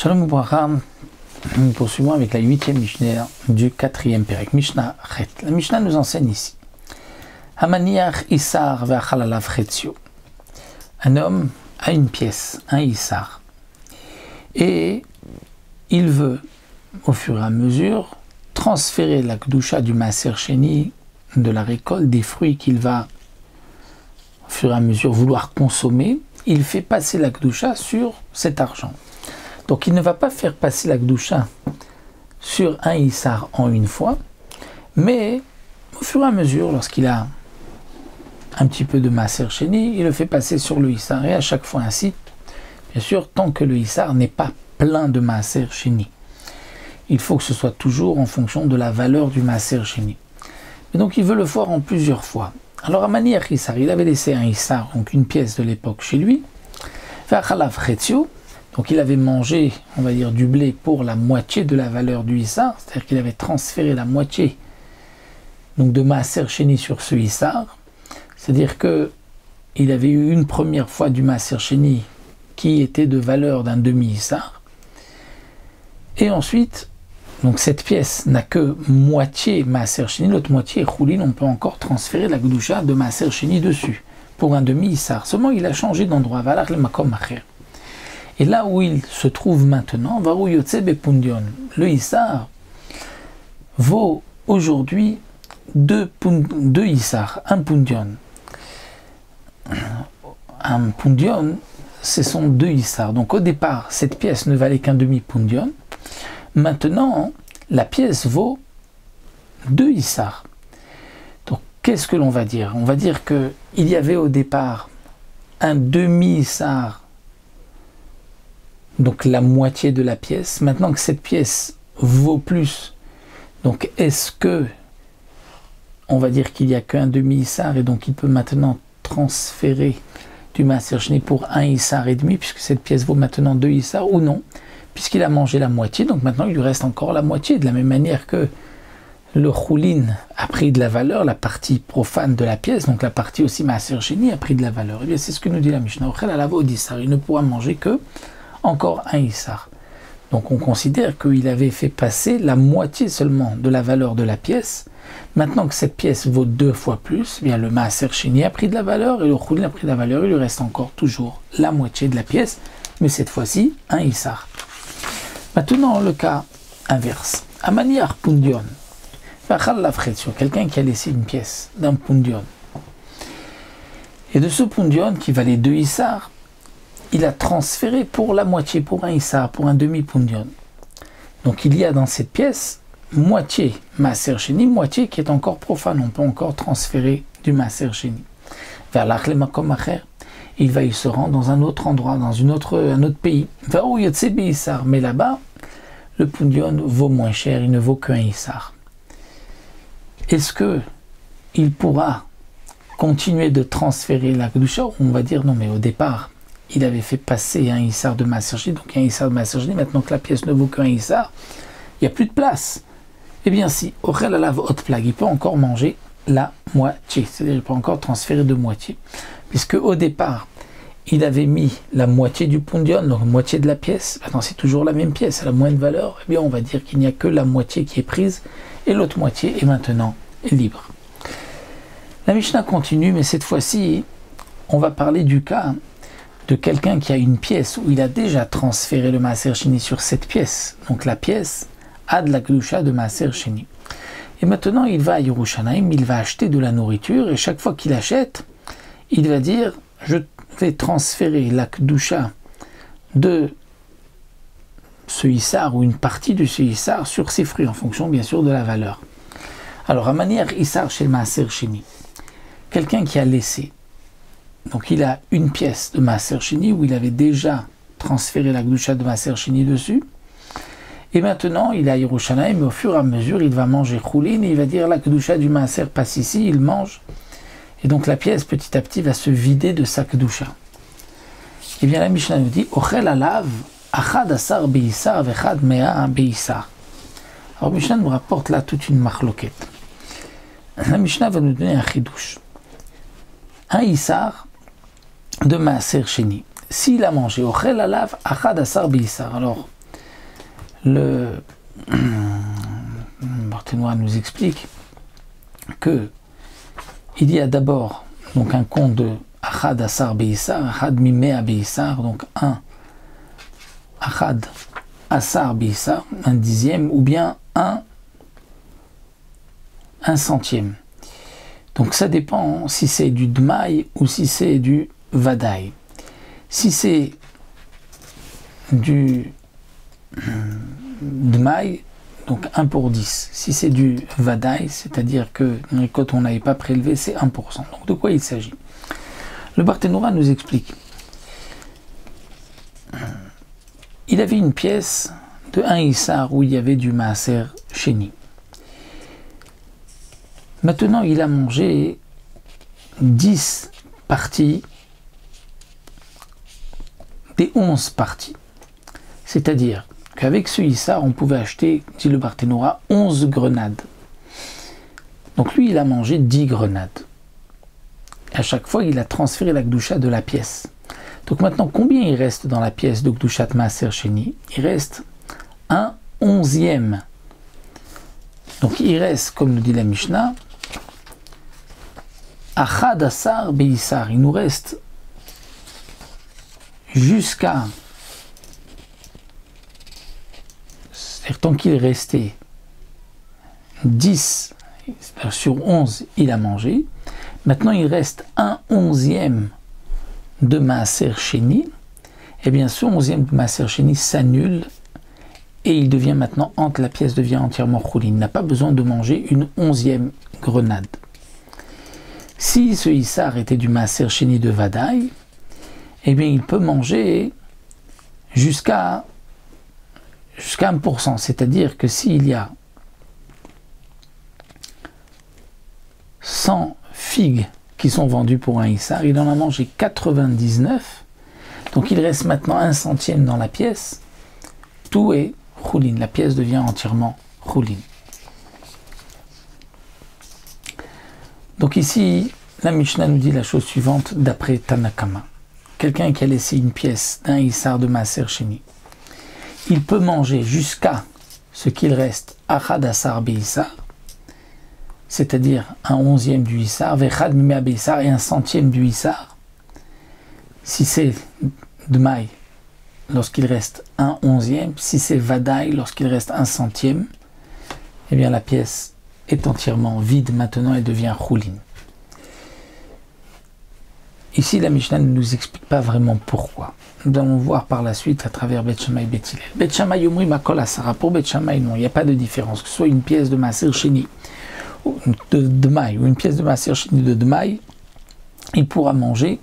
Shalom Ubracha, nous poursuivons avec la 8e Mishnah du 4e Perek, Mishnah Chet. La Mishnah nous enseigne ici. Hamaniach Isar ve'achalalav Chetzio. Un homme a une pièce, un Isar, et il veut, au fur et à mesure, transférer la Kedusha du Maaser Sheni, de la récolte, des fruits qu'il va, au fur et à mesure, vouloir consommer. Il fait passer la Kedusha sur cet argent. Donc il ne va pas faire passer la Kedusha sur un Isar en une fois, mais au fur et à mesure, lorsqu'il a un petit peu de Maaser Sheni, il le fait passer sur le Isar, et à chaque fois ainsi, bien sûr, tant que le Isar n'est pas plein de Maaser Sheni. Il faut que ce soit toujours en fonction de la valeur du Maaser Sheni. Et donc il veut le faire en plusieurs fois. Alors à Maniach Isar, il avait laissé un Isar, donc une pièce de l'époque chez lui, Ve'achalav Chetzio. Donc il avait mangé, on va dire, du blé pour la moitié de la valeur du Isar, c'est-à-dire qu'il avait transféré la moitié donc de Maaser Sheni sur ce Isar, c'est-à-dire qu'il avait eu une première fois du Maaser Sheni qui était de valeur d'un demi-Isar, et ensuite, donc cette pièce n'a que moitié Maaser Sheni, l'autre moitié est Choulin, on peut encore transférer la Kedusha de Maaser Sheni dessus, pour un demi-Isar, seulement il a changé d'endroit, Valach le Makom Acher. Et là où il se trouve maintenant, Varou Yotse Bepundion, le Isar vaut aujourd'hui deux Isar, un Pundion. Un Pundion, ce sont deux Isar. Donc au départ, cette pièce ne valait qu'un demi-Pundion. Maintenant, la pièce vaut deux Isar. Donc qu'est-ce que l'on va dire? On va dire qu'il y avait au départ un demi-Isar, donc la moitié de la pièce. Maintenant que cette pièce vaut plus, donc est-ce que on va dire qu'il n'y a qu'un demi-Isar et donc il peut maintenant transférer du Maaser Sheni pour un Isar et demi, puisque cette pièce vaut maintenant deux Isar, ou non, puisqu'il a mangé la moitié, donc maintenant il lui reste encore la moitié, de la même manière que le Choulin a pris de la valeur, la partie profane de la pièce, donc la partie aussi Maaser Sheni a pris de la valeur. Et bien c'est ce que nous dit la Mishnah, il ne pourra manger que encore un Isar. Donc on considère qu'il avait fait passer la moitié seulement de la valeur de la pièce. Maintenant que cette pièce vaut deux fois plus, eh bien le Maaser Sheni a pris de la valeur et le Choulin a pris de la valeur. Il lui reste encore toujours la moitié de la pièce, mais cette fois-ci un Isar. Maintenant le cas inverse. Amaniach Pundion, sur quelqu'un qui a laissé une pièce d'un Pundion. Et de ce Pundion qui valait deux Isar, il a transféré pour la moitié, pour un Isar, pour un demi-Pundion. Donc il y a dans cette pièce moitié Maaser Sheni, moitié qui est encore profane. On peut encore transférer du Maaser Sheni. Vers l'Achle Makom Acher, il va y se rendre dans un autre endroit, dans un autre pays. Vers où Yotse Isar, mais là-bas, le Pundion vaut moins cher, il ne vaut qu'un Isar. Est-ce que il pourra continuer de transférer la Kedusha? On va dire non, mais au départ, il avait fait passer un Isar de Maaser Sheni, donc un Isar de Maaser Sheni, maintenant que la pièce ne vaut qu'un Isar, il n'y a plus de place. Eh bien si, Ochel Alav Hot Plag, il peut encore manger la moitié, c'est-à-dire il peut encore transférer de moitié, puisque au départ, il avait mis la moitié du Pundion, donc moitié de la pièce, maintenant c'est toujours la même pièce, elle a moins de valeur, eh bien on va dire qu'il n'y a que la moitié qui est prise, et l'autre moitié est maintenant libre. La Mishnah continue, mais cette fois-ci, on va parler du cas de quelqu'un qui a une pièce où il a déjà transféré le Maaser Sheni sur cette pièce. Donc la pièce a de la Kedusha de Maaser Sheni. Et maintenant il va à Yerushalayim, il va acheter de la nourriture, et chaque fois qu'il achète, il va dire je vais transférer la Kedusha de ce Isar ou une partie de ce Isar sur ses fruits, en fonction bien sûr de la valeur. Alors à manière Isar chez le Maaser Sheni, quelqu'un qui a laissé, donc il a une pièce de Maaser Sheni où il avait déjà transféré la Kedusha de Maaser Sheni dessus. Et maintenant il est à Yerushalayim, mais au fur et à mesure il va manger Choulin et il va dire la Kedusha du Maaser passe ici, il mange. Et donc la pièce petit à petit va se vider de sa Kedusha. Et bien la Mishnah nous dit Ochel alav achad asar beisar vechad mea beisar. Alors Mishnah nous rapporte là toute une machloket. La Mishnah va nous donner un chidouche. Un Isar de Maaser Sheni. S'il a mangé Ochel alav achad asar beisar, alors le Barthénois nous explique que il y a d'abord donc un compte de Achad Asar Beissar, Achad Mimea Beissar, donc un Achad Asar Beissar, un dixième, ou bien un centième. Donc ça dépend si c'est du Dmaï ou si c'est du Vadaï. Si c'est du Dmaï, donc 1 pour 10. Si c'est du Vadaï, c'est-à-dire que une récolte on n'avait pas prélevé, c'est 1%. Donc de quoi il s'agit? Le Barthénoura nous explique. Il avait une pièce de 1 Issar où il y avait du Maaser Sheni. Maintenant, il a mangé 10 parties des 11 parties. C'est-à-dire qu'avec ce Issar, on pouvait acheter, dit le Barthénoura, 11 grenades. Donc lui, il a mangé 10 grenades. À chaque fois, il a transféré la Gdusha de la pièce. Donc maintenant, combien il reste dans la pièce de Gdushat Maaser Sheni? Il reste 1/11e. Donc il reste, comme nous dit la Mishnah, Achad Asar Beissar. Il nous reste jusqu'à, c'est-à-dire tant qu'il restait 10 sur 11, il a mangé. Maintenant, il reste 1/11e de Maaser Sheni. Et bien, ce 11e de Maaser Sheni s'annule et il devient maintenant, la pièce devient entièrement choulin. Il n'a pas besoin de manger une 11e grenade. Si ce Issar était du Maaser Sheni de Vadaï, eh bien, il peut manger jusqu'à 1%. C'est-à-dire que s'il y a 100 figues qui sont vendues pour un Issar, il en a mangé 99. Donc il reste maintenant 1 centième dans la pièce. Tout est choulin. La pièce devient entièrement choulin. Donc ici, la Mishnah nous dit la chose suivante d'après Tanakama. Quelqu'un qui a laissé une pièce d'un Issar de Maaser Sheni, il peut manger jusqu'à ce qu'il reste Achad Asar Beissar, c'est-à-dire 1/11e du Issar, Vechad Mimea Beissar et 1 centième du Issar. Si c'est Dmaï, lorsqu'il reste 1/11e, si c'est Vadaï, lorsqu'il reste 1 centième, eh bien la pièce est entièrement vide maintenant et devient choulin. Ici, la Mishnah ne nous explique pas vraiment pourquoi. Nous allons voir par la suite à travers Bet Shammai et Bet Hillel. Bet Shammai Yomri Makol Asara. Pour Bet Shammai, non, il n'y a pas de différence. Que ce soit une pièce de Maaser Sheni de Dmaï ou une pièce de Maaser Sheni de Dmaï, il pourra manger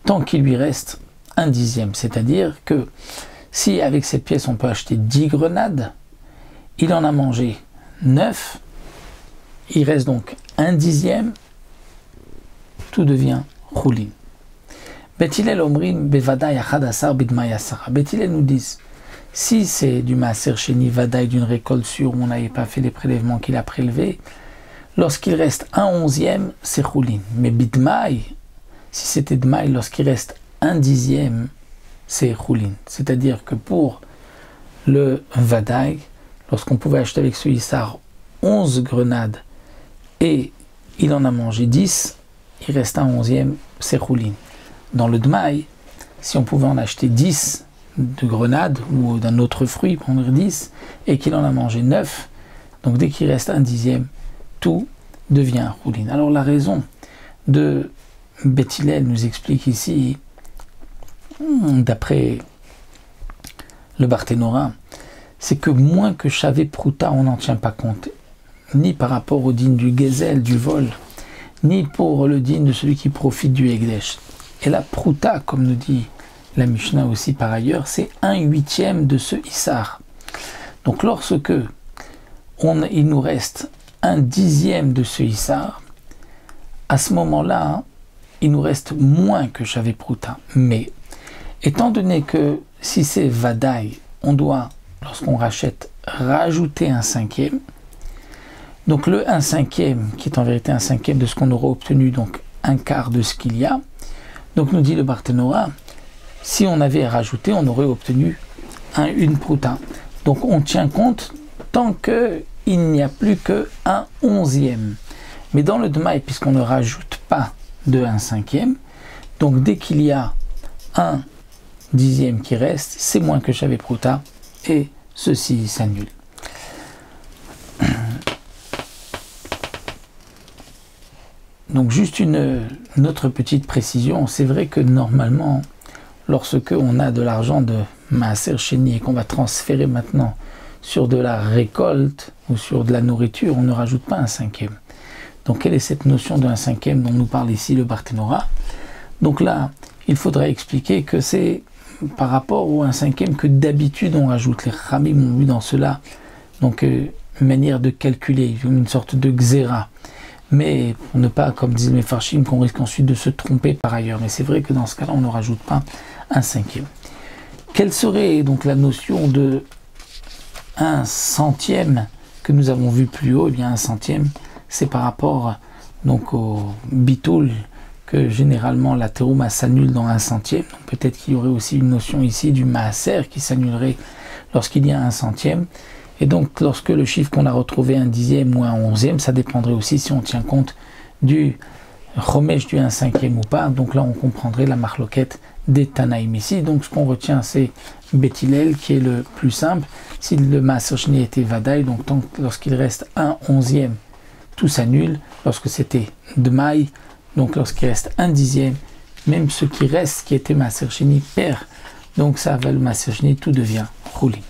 tant qu'il lui reste 1/10. C'est-à-dire que si avec cette pièce on peut acheter 10 grenades, il en a mangé 9, il reste donc 1/10, tout devient choulin. Bet Hillel omrim bevadaï achad asar bidmaï asara. Bet Hillel nous disent, si c'est du Maaser Sheni Vadaï d'une récolte sûre où on n'avait pas fait les prélèvements qu'il a prélevés, lorsqu'il reste 1/11e, c'est choulin. Mais bidmaï, si c'était dmaï, lorsqu'il reste 1/10e, c'est choulin. C'est-à-dire que pour le Vadaï, lorsqu'on pouvait acheter avec ce Issar 11 grenades et il en a mangé 10, il reste 1/11e, c'est choulin. Dans le Dmaï, si on pouvait en acheter 10 de grenades ou d'un autre fruit, prendre 10, et qu'il en a mangé 9, donc dès qu'il reste 1/10e, tout devient choulin. Alors la raison de Bet Hillel nous explique ici, d'après le Barthénoura, c'est que moins que Shavé Prouta, on n'en tient pas compte, ni par rapport au din du Gezel, du vol, ni pour le din de celui qui profite du Hekdesh. Et la Prouta, comme nous dit la Mishnah aussi par ailleurs, c'est 1/8e de ce Issar. Donc lorsque il nous reste 1/10e de ce Issar, à ce moment-là, il nous reste moins que Shavé Prouta. Mais étant donné que si c'est Vadaï, on doit, lorsqu'on rachète, rajouter 1/5e. Donc le 1/5e, qui est en vérité 1/5e de ce qu'on aura obtenu, donc 1/4 de ce qu'il y a. Donc nous dit le Barthénoura, si on avait rajouté, on aurait obtenu une prouta. Donc on tient compte tant qu'il n'y a plus que 1/11e. Mais dans le Dmaï, puisqu'on ne rajoute pas de 1/5e, donc dès qu'il y a 1/10e qui reste, c'est moins que Shavé Prouta, et ceci s'annule. Donc juste une autre petite précision, c'est vrai que normalement, lorsque on a de l'argent de Maaser Sheni et qu'on va transférer maintenant sur de la récolte ou sur de la nourriture, on ne rajoute pas 1/5e. Donc quelle est cette notion de 1/5e dont nous parle ici le Barthénora? Donc là, il faudrait expliquer que c'est par rapport au 1/5e que d'habitude on rajoute. Les Khamim ont vu dans cela donc une manière de calculer, une sorte de xéra. Mais pour ne pas, comme disent mes farshim, qu'on risque ensuite de se tromper par ailleurs. Mais c'est vrai que dans ce cas-là, on ne rajoute pas 1/5e. Quelle serait donc la notion de 1/100e que nous avons vu plus haut? Eh bien, 1/100e, c'est par rapport donc au bitoul, que généralement la terouma s'annule dans 1/100e. Peut-être qu'il y aurait aussi une notion ici du maaser qui s'annulerait lorsqu'il y a 1/100e. Et donc, lorsque le chiffre qu'on a retrouvé 1/10e ou 1/11e, ça dépendrait aussi si on tient compte du chomesh du 1/5e ou pas. Donc là, on comprendrait la marloquette des Tanaïm ici. Donc, ce qu'on retient, c'est Beth Hillel, qui est le plus simple. Si le Maaser Sheni était Vadaï, donc lorsqu'il reste 1/11e, tout s'annule. Lorsque c'était Dmaï, donc lorsqu'il reste 1/10e, même ce qui reste, qui était Maaser Sheni, perd. Donc ça va le Maaser Sheni, tout devient roulé.